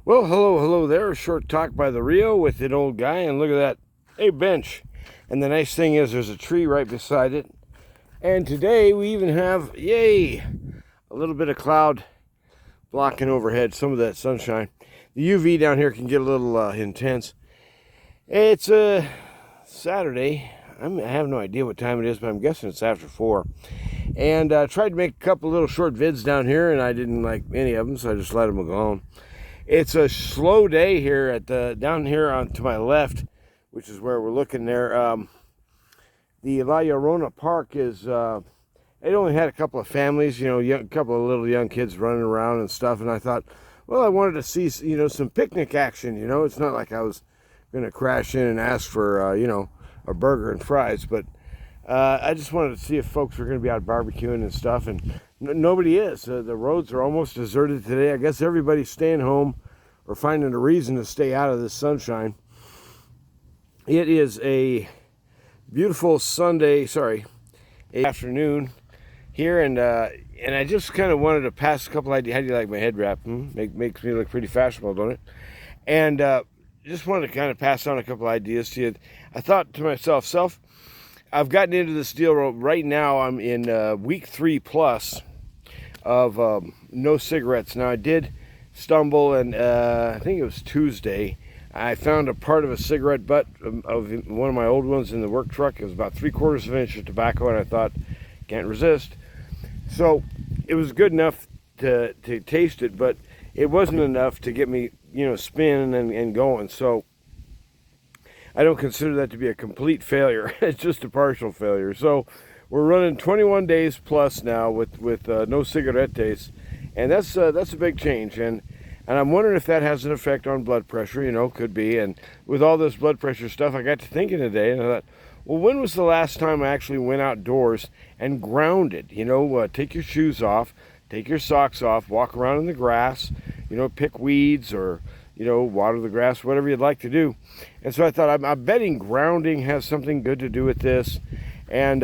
Well, hello there. Short talk by the Rio with an old guy, and look at that, a bench. And the nice thing is there's a tree right beside it. And today we even have, yay, a little bit of cloud blocking overhead, some of that sunshine. The UV down here can get a little intense. It's a Saturday. I have no idea what time it is, but I'm guessing it's after 4. And I tried to make a couple little short vids down here, and I didn't like any of them, so I just let them go on. It's a slow day here at down here on to my left, which is where we're looking there. The La Llorona Park is, it only had a couple of families, a couple of little young kids running around and stuff. And I thought, well, I wanted to see, some picnic action. It's not like I was going to crash in and ask for, a burger and fries. But I just wanted to see if folks were going to be out barbecuing and stuff. And nobody is. The roads are almost deserted today. I guess everybody's staying home or finding a reason to stay out of this sunshine. It is a beautiful afternoon here, and I just kind of wanted to pass a couple ideas. How do you like my head wrap? Makes me look pretty fashionable, don't it? And just wanted to kind of pass on a couple ideas to you. I thought to myself, I've gotten into this deal right now. I'm in week 3 plus of no cigarettes. Now, I did stumble, and I think it was Tuesday, I found a part of a cigarette butt of one of my old ones in the work truck. It was about 3/4 of an inch of tobacco, and I thought, can't resist. So it was good enough to taste it, but it wasn't enough to get me, spinning and going. So I don't consider that to be a complete failure. It's just a partial failure. So we're running 21 days plus now with no cigarettes, and that's a big change. And I'm wondering if that has an effect on blood pressure. Could be. And with all this blood pressure stuff, I got to thinking today, and I thought, well, when was the last time I actually went outdoors and grounded? Take your shoes off, take your socks off, walk around in the grass, pick weeds or water the grass, whatever you'd like to do. And so I thought, I'm betting grounding has something good to do with this. And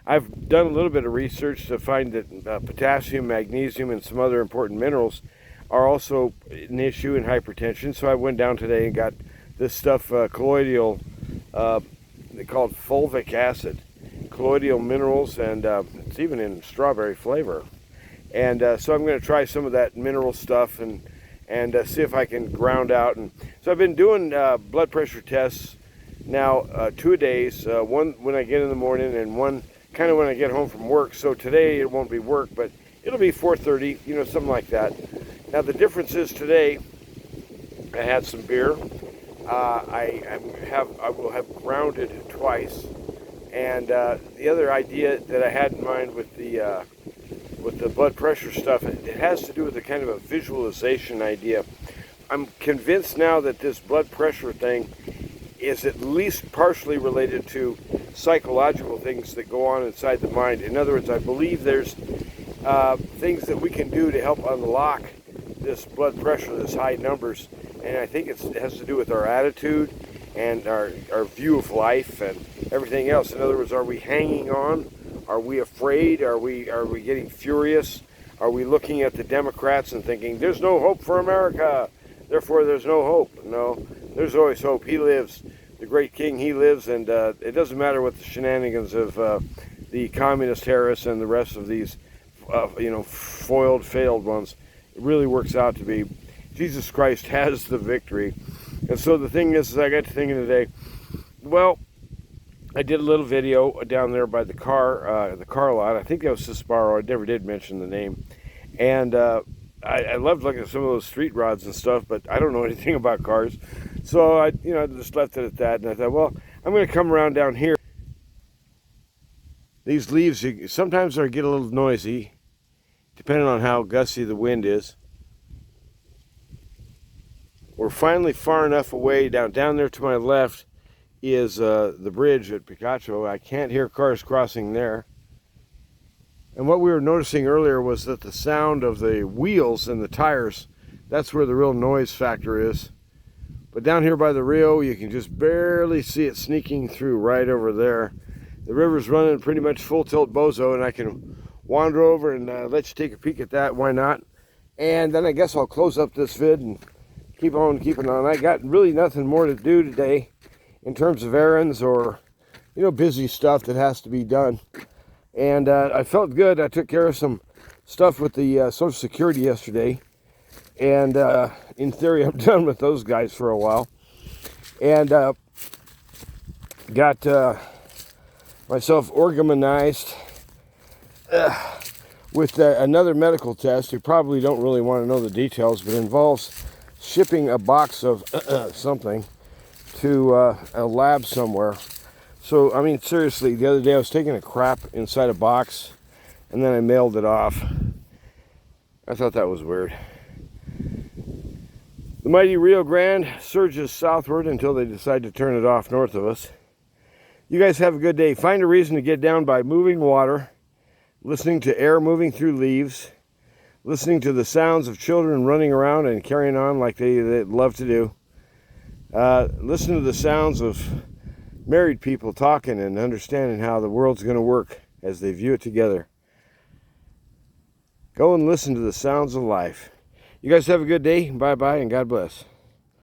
I've done a little bit of research to find that potassium, magnesium, and some other important minerals are also an issue in hypertension. So I went down today and got this stuff, colloidal, they call it fulvic acid, colloidal minerals, and it's even in strawberry flavor. And so I'm going to try some of that mineral stuff and see if I can ground out. And so I've been doing blood pressure tests now 2 days, one when I get in the morning and one kind of when I get home from work. So today it won't be work, but it'll be 4:30, something like that. Now the difference is today I had some beer. I will have grounded twice, and the other idea that I had in mind with the blood pressure stuff, it has to do with a kind of a visualization idea. I'm convinced now that this blood pressure thing is at least partially related to psychological things that go on inside the mind. In other words, I believe there's things that we can do to help unlock this blood pressure, this high numbers, and I think it has to do with our attitude and our view of life and everything else. In other words, are we hanging on? Are we afraid? Are we getting furious? Are we looking at the Democrats and thinking, there's no hope for America, therefore there's no hope? No, there's always hope. He lives. The great king, he lives, and it doesn't matter what the shenanigans of the communist terrorists and the rest of these, foiled, failed ones. It really works out to be Jesus Christ has the victory. And so the thing is I got to thinking today, well, I did a little video down there by the car lot. I think that was Sbarro. I never did mention the name. And I loved looking at some of those street rods and stuff, but I don't know anything about cars. So I just left it at that. And I thought, well, I'm going to come around down here. These leaves, sometimes they get a little noisy, depending on how gusty the wind is. We're finally far enough away. Down there to my left is the bridge at Picacho. I can't hear cars crossing there. And what we were noticing earlier was that the sound of the wheels and the tires, that's where the real noise factor is. But down here by the Rio, you can just barely see it sneaking through right over there. The river's running pretty much full tilt bozo, and I can wander over and let you take a peek at that. Why not? And then I guess I'll close up this vid and keep on keeping on. I got really nothing more to do today in terms of errands or, busy stuff that has to be done. And I felt good. I took care of some stuff with the Social Security yesterday. And in theory, I'm done with those guys for a while. And got myself organized with another medical test. You probably don't really want to know the details, but it involves shipping a box of something to a lab somewhere. So, I mean, seriously, the other day I was taking a crap inside a box, and then I mailed it off. I thought that was weird. The mighty Rio Grande surges southward until they decide to turn it off north of us. You guys have a good day. Find a reason to get down by moving water, listening to air moving through leaves, listening to the sounds of children running around and carrying on like they love to do. Listen to the sounds of married people talking and understanding how the world's going to work as they view it together. Go and listen to the sounds of life. You guys have a good day. Bye-bye, and God bless.